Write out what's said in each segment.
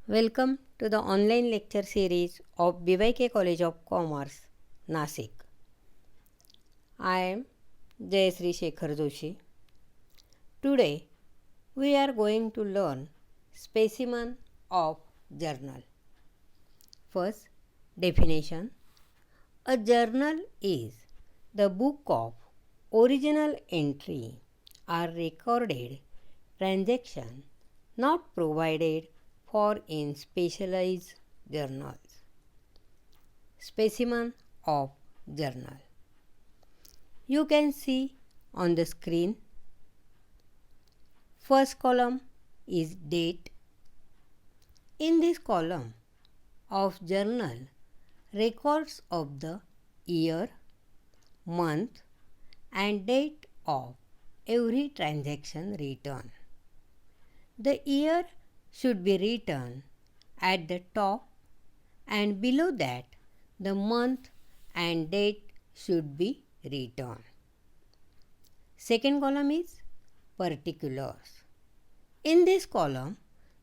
Welcome to the online lecture series of BYK College of Commerce, Nasik. I am Jayasri Shekhar Joshi. Today we are going to learn specimen of journal. First, definition. A journal is the book of original entry or recorded transaction not provided for in specialized journals. Specimen of journal. You can see on the screen. First column is date. In this column of journal, records of the year, month and date of every transaction written. The year should be written at the top and below that the month and date should be written. Second column is particulars. In this column,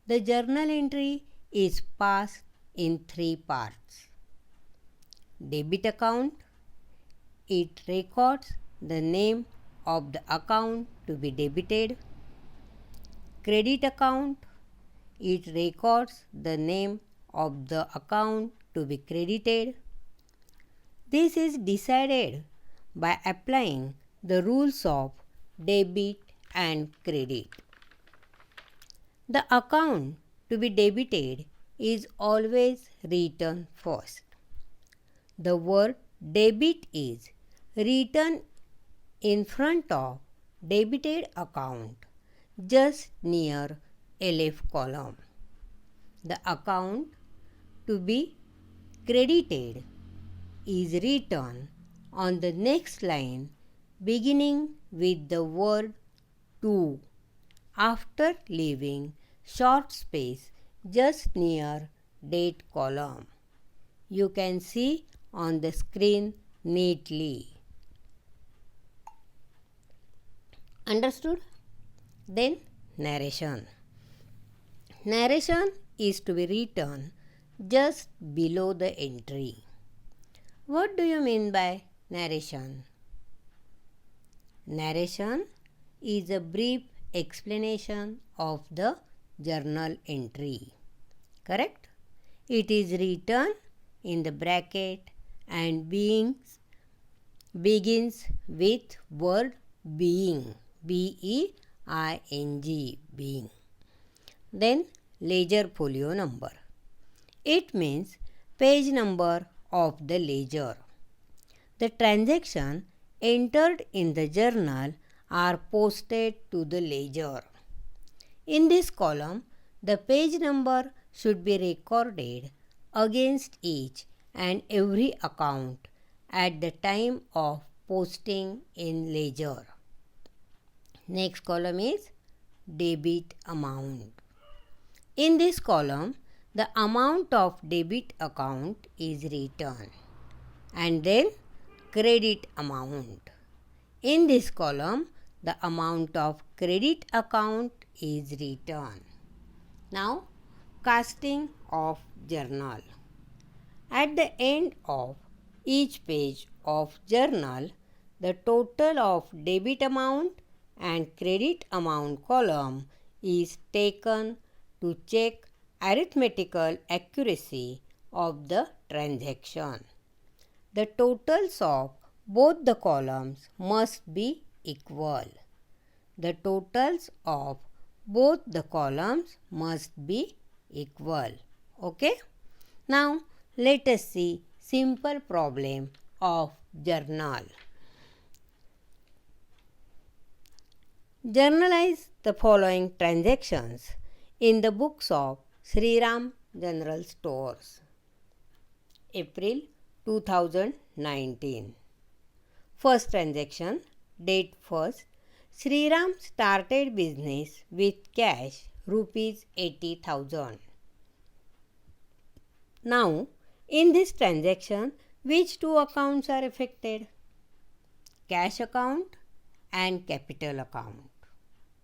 the journal entry is passed in three parts. Debit account, it records the name of the account to be debited. Credit account, it records the name of the account to be credited. This is decided by applying the rules of debit and credit. The account to be debited is always written first. The word debit is written in front of debited account just near LF column. The account to be credited is written on the next line beginning with the word to after leaving short space just near date column. You can see on the screen neatly. Understood? Then narration. Narration is to be written just below the entry. What do you mean by narration? Narration is a brief explanation of the journal entry. Correct? It is written in the bracket and begins with word being. B-E-I-N-G, being. Then ledger folio number. It means page number of the ledger. The transaction entered in the journal are posted to the ledger. In this column, the page number should be recorded against each and every account at the time of posting in ledger. Next column is debit amount. In this column, the amount of debit account is written and then credit amount. In this column, the amount of credit account is written. Now, casting of journal. At the end of each page of journal, the total of debit amount and credit amount column is taken to check arithmetical accuracy of the transaction. The totals of both the columns must be equal. The totals of both the columns must be equal. Okay? Now, let us see simple problem of journal. Journalize the following transactions in the books of Sri Ram General Stores. April 2019. First transaction, date first. Sri Ram started business with cash rupees 80,000. Now, in this transaction, which two accounts are affected? Cash account and capital account.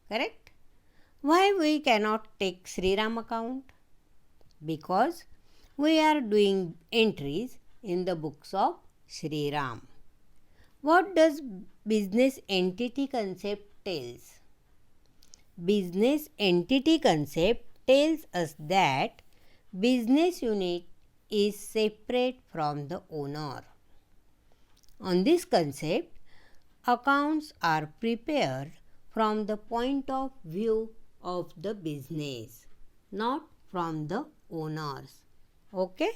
Correct? Why we cannot take Sri Ram account? because we are doing entries in the books of Sri Ram. What does business entity concept tells? Business entity concept tells us that business unit is separate from the owner. On this concept, accounts are prepared from the point of view of the business, not from the owners. Okay?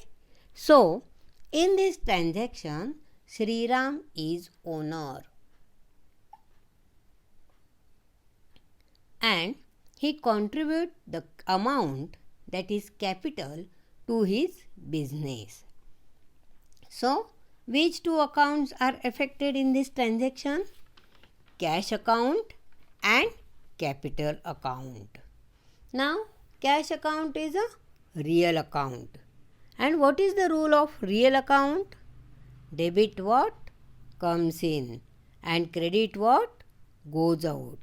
So, in this transaction, Sri Ram is owner and he contributes the amount, that is capital, to his business. So, which two accounts are affected in this transaction? Cash account and capital account. Now, cash account is a real account. And what is the rule of real account? Debit what comes in and credit what goes out.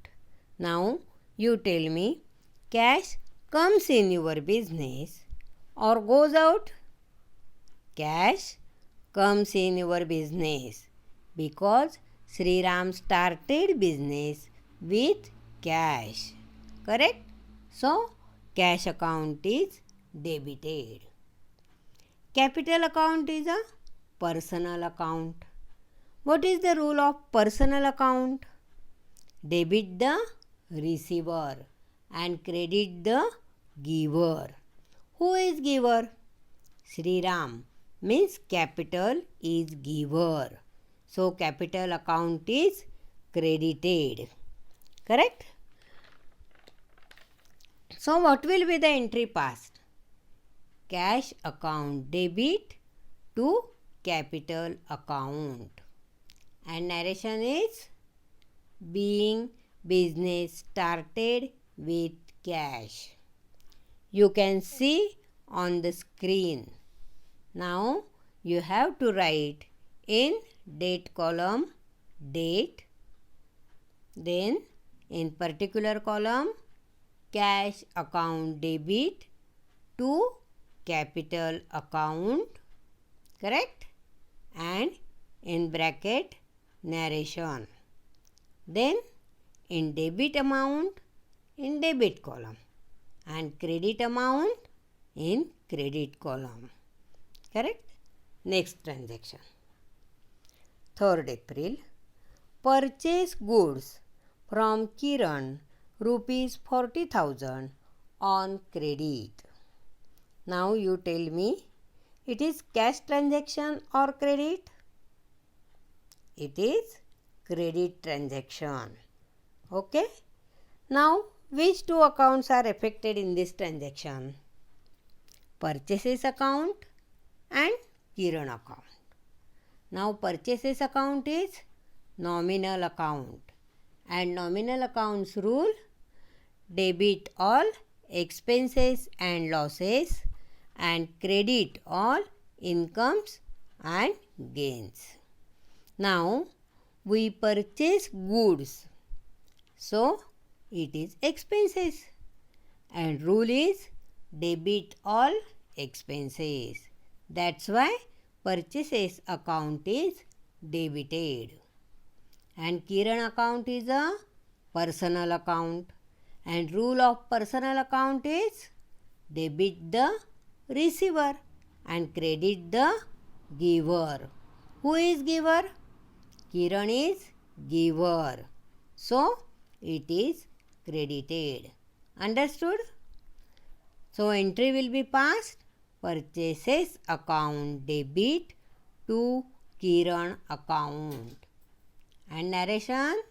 Now, you tell me, cash comes in your business or goes out? Cash comes in your business because Sri Ram started business with cash. Correct? So, cash account is debited. Capital account is a personal account. What is the rule of personal account? Debit the receiver and credit the giver. Who is giver? Sri Ram, means capital is giver. So, capital account is credited. Correct? So, what will be the entry passed? Cash account debit to capital account. And narration is being business started with cash. You can see on the screen. Now you have to write in date column date, then in particular column cash account debit to capital account, correct, and in bracket narration. Then in debit amount in debit column and credit amount in credit column. Correct? Next transaction. 3rd April. Purchase goods from Kiran rupees 40,000 on credit. Now you tell me, it is cash transaction or credit? It is credit transaction. Okay? Now, which two accounts are affected in this transaction? Purchases account and Kiran account. Now, purchases account is nominal account and nominal accounts rule debit all expenses and losses and credit all incomes and gains. Now, we purchase goods, so it is expenses and rule is debit all expenses. That's why purchases account is debited. And Kiran account is a personal account and rule of personal account is debit the receiver and credit the giver. Who is giver? Kiran is giver. So, it is credited. Understood? So, entry will be passed. Purchases account debit to Kiran account. And narration,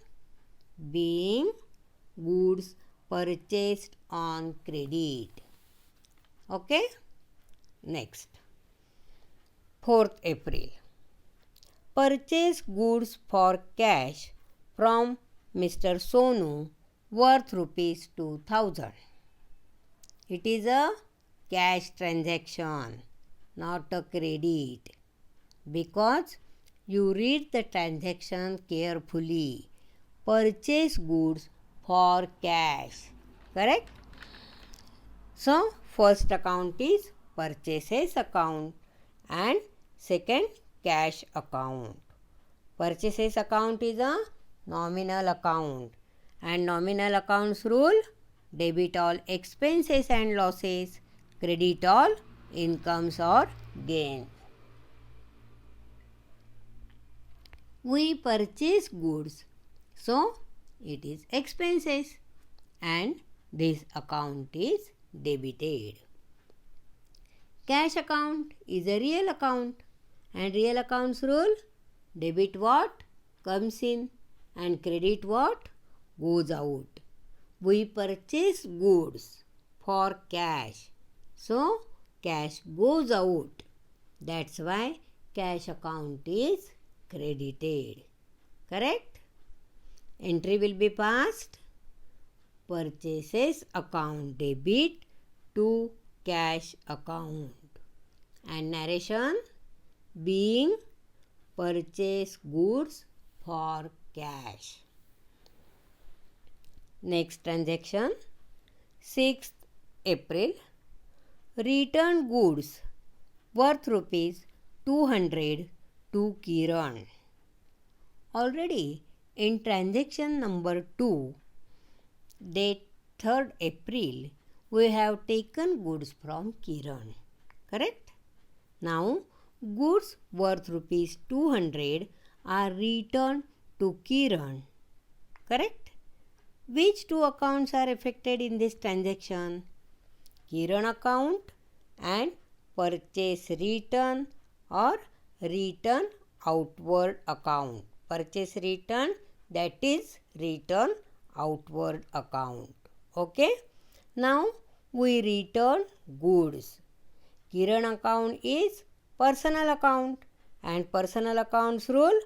being goods purchased on credit. Okay? Next. 4th April. Purchase goods for cash from Mr. Sonu worth rupees 2000. It is a cash transaction, not a credit, because you read the transaction carefully. Purchase goods for cash. Correct? So, first account is purchases account and second cash account. Purchases account is a nominal account and nominal accounts rule: debit all expenses and losses, credit all incomes or gains. We purchase goods, so it is expenses and this account is debited. Cash account is a real account and real accounts rule: debit what comes in and credit what goes out. We purchase goods for cash, so cash goes out. That's why cash account is credited. Correct? Entry will be passed. Purchases account debit to cash account. And narration: being purchase goods for cash. Next transaction, 6th April. Return goods worth rupees 200 to Kiran. Already in transaction number 2, date 3rd April, we have taken goods from Kiran. Correct? Now, goods worth rupees 200 are returned to Kiran. Correct? Which two accounts are affected in this transaction? Kiran account and purchase return or return outward account. Purchase return, that is return outward account. Okay? Now we return goods. Kiran account is personal account and personal accounts rule: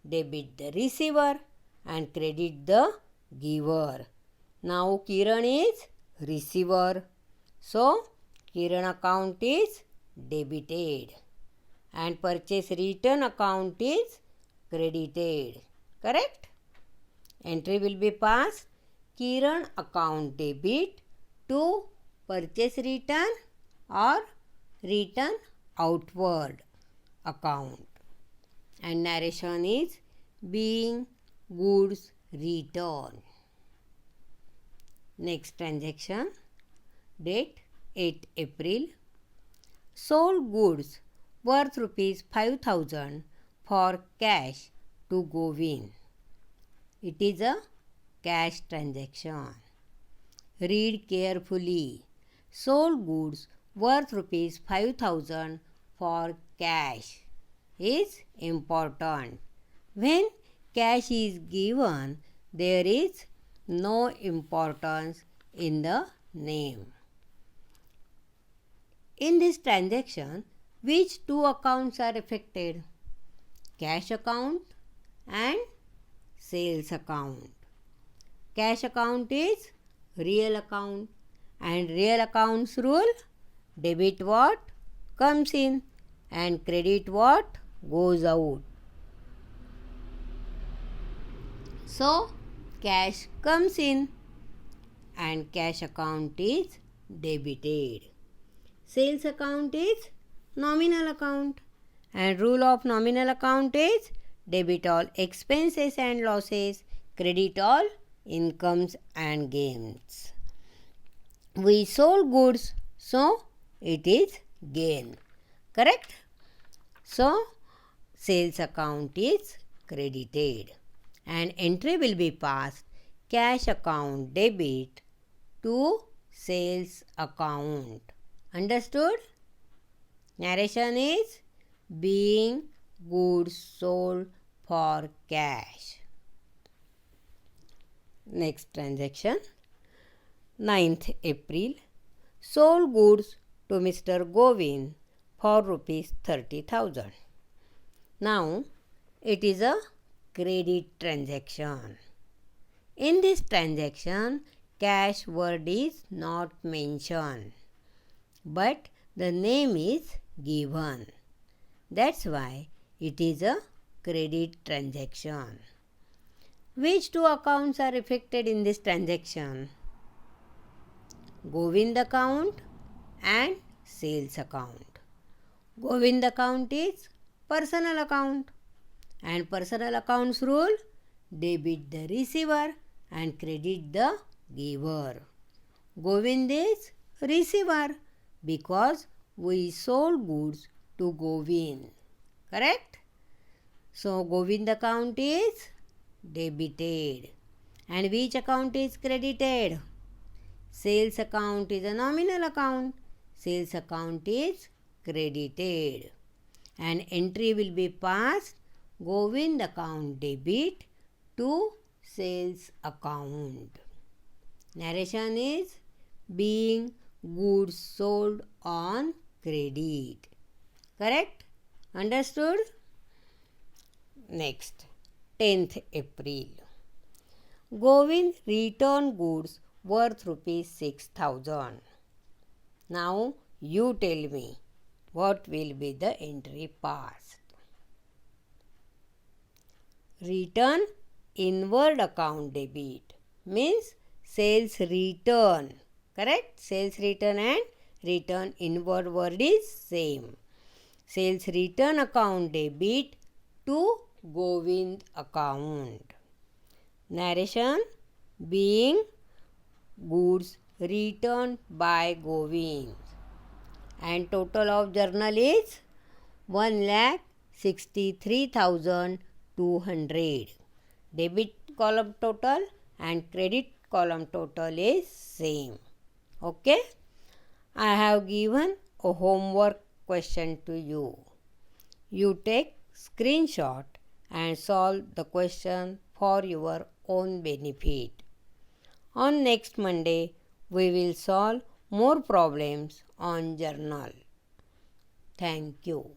debit the receiver and credit the giver. Now Kiran is receiver, so Kiran account is debited and purchase return account is credited. Correct? Entry will be passed: Kiran account debit to purchase return or return outward account. And narration is being goods return. Next transaction, date 8 April. Sold goods worth rupees 5,000 for cash to Govind. It is a cash transaction. Read carefully. Sold goods worth rupees 5,000 for cash is important. When cash is given, there is no importance in the name. In this transaction, which two accounts are affected? Cash account and sales account. Cash account is real account and real accounts rule: debit what comes in and credit what goes out. So cash comes in and cash account is debited. Sales account is nominal account and rule of nominal account is: debit all expenses and losses, credit all incomes and gains. We sold goods, so it is gain. Correct? So sales account is credited and entry will be passed: cash account debit to sales account. Understood? Narration is being goods sold for cash. Next transaction, 9th April. Sold goods to Mr. Govind for rupees 30,000. Now it is a credit transaction. In this transaction, cash word is not mentioned, but the name is given. That's why it is a credit transaction. Which two accounts are affected in this transaction? Govind account and sales account. Govind account is personal account. And personal accounts rule, debit the receiver and credit the giver. Govind is receiver because we sold goods to Govind. Correct? So Govind account is debited. And which account is credited? Sales account is a nominal account. Sales account is credited. And entry will be passed Govind account debit to sales account. Narration is being goods sold on credit. Correct? Understood? Next, 10th April. Govind returned goods worth rupees 6,000. Now you tell me what will be the entry passed. Return inward account debit means sales return. Correct? Sales return and return inward word is same. Sales return account debit to Govind account. Narration being goods returned by Govind. And total of journal is 1,63,200. Debit column total and credit column total is same. Okay? I have given a homework question to you. You take screenshot and solve the question for your own benefit. On next Monday, we will solve more problems on journal. Thank you.